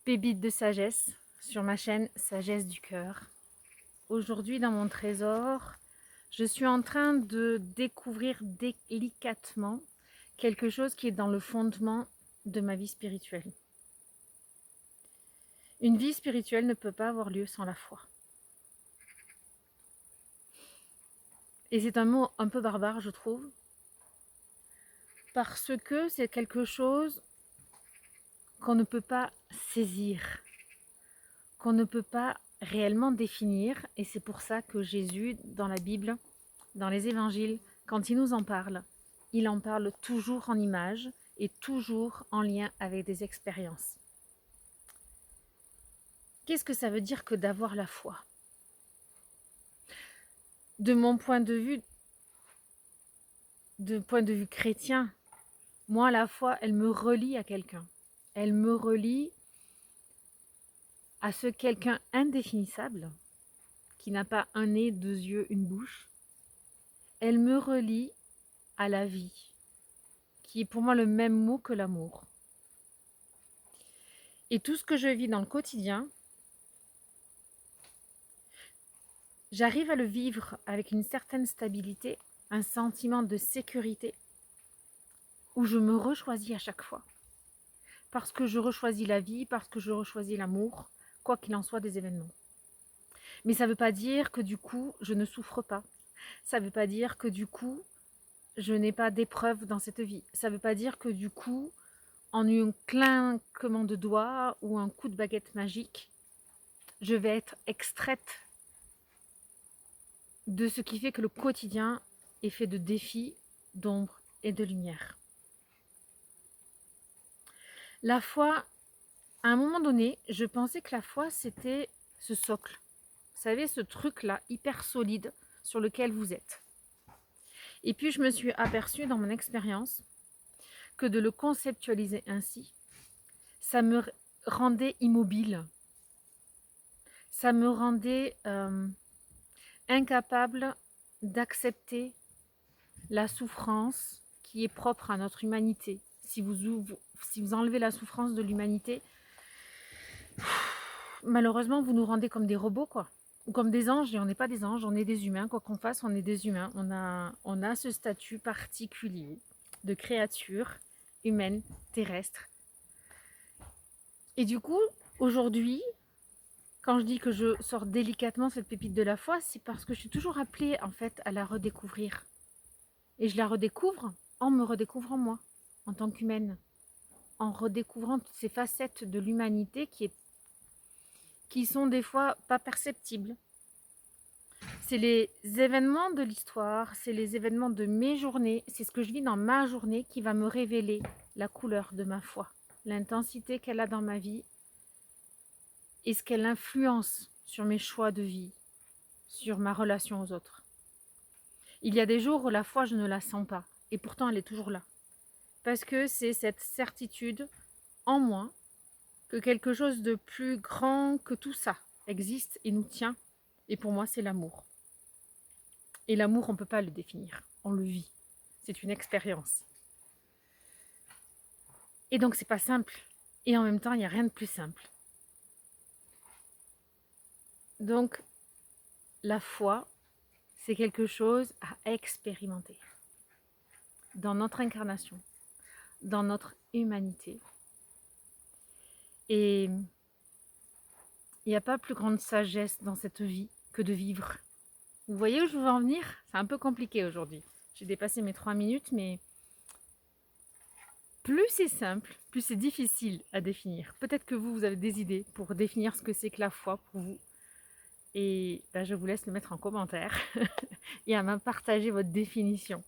Pépites de sagesse sur ma chaîne Sagesse du cœur. Aujourd'hui dans mon trésor, je suis en train de découvrir délicatement quelque chose qui est dans le fondement de ma vie spirituelle. Une vie spirituelle ne peut pas avoir lieu sans la foi. Et c'est un mot un peu barbare, je trouve, parce que c'est quelque chose qu'on ne peut pas saisir, qu'on ne peut pas réellement définir. Et c'est pour ça que Jésus, dans la Bible, dans les évangiles, quand il nous en parle, il en parle toujours en images et toujours en lien avec des expériences. Qu'est-ce que ça veut dire que d'avoir la foi? De mon point de vue chrétien, moi la foi, elle me relie à quelqu'un. Elle me relie à ce quelqu'un indéfinissable, qui n'a pas un nez, deux yeux, une bouche. Elle me relie à la vie, qui est pour moi le même mot que l'amour. Et tout ce que je vis dans le quotidien, j'arrive à le vivre avec une certaine stabilité, un sentiment de sécurité, où je me rechoisis à chaque fois. Parce que je rechoisis la vie, parce que je rechoisis l'amour, quoi qu'il en soit des événements. Mais ça ne veut pas dire que du coup, je ne souffre pas. Ça ne veut pas dire que du coup, je n'ai pas d'épreuves dans cette vie. Ça ne veut pas dire que du coup, en un clinquement de doigts ou un coup de baguette magique, je vais être extraite de ce qui fait que le quotidien est fait de défis, d'ombre et de lumière. La foi, à un moment donné, je pensais que la foi, c'était ce socle. Vous savez, ce truc-là, hyper solide, sur lequel vous êtes. Et puis, je me suis aperçue dans mon expérience que de le conceptualiser ainsi, ça me rendait immobile. Ça me rendait incapable d'accepter la souffrance qui est propre à notre humanité. Si vous enlevez la souffrance de l'humanité, malheureusement, vous nous rendez comme des robots, quoi. Ou comme des anges, et on n'est pas des anges, on est des humains. Quoi qu'on fasse, on est des humains. On a ce statut particulier de créature humaine, terrestre. Et du coup, aujourd'hui, quand je dis que je sors délicatement cette pépite de la foi, c'est parce que je suis toujours appelée, en fait, à la redécouvrir. Et je la redécouvre en me redécouvrant moi, en tant qu'humaine, en redécouvrant toutes ces facettes de l'humanité qui sont des fois pas perceptibles. C'est les événements de l'histoire, c'est les événements de mes journées, c'est ce que je vis dans ma journée qui va me révéler la couleur de ma foi, l'intensité qu'elle a dans ma vie et ce qu'elle influence sur mes choix de vie, sur ma relation aux autres. Il y a des jours où la foi, je ne la sens pas, et pourtant elle est toujours là. Parce que c'est cette certitude en moi que quelque chose de plus grand que tout ça existe et nous tient. Et pour moi, c'est l'amour. Et l'amour, on ne peut pas le définir, on le vit. C'est une expérience. Et donc, c'est pas simple. Et en même temps, il n'y a rien de plus simple. Donc, la foi, c'est quelque chose à expérimenter dans notre incarnation, dans notre humanité. Et il n'y a pas plus grande sagesse dans cette vie que de vivre. Vous voyez où je veux en venir? C'est un peu compliqué aujourd'hui. J'ai dépassé mes 3 minutes, mais plus c'est simple, plus c'est difficile à définir. Peut-être que vous avez des idées pour définir ce que c'est que la foi pour vous. Et je vous laisse le mettre en commentaire et à me partager votre définition.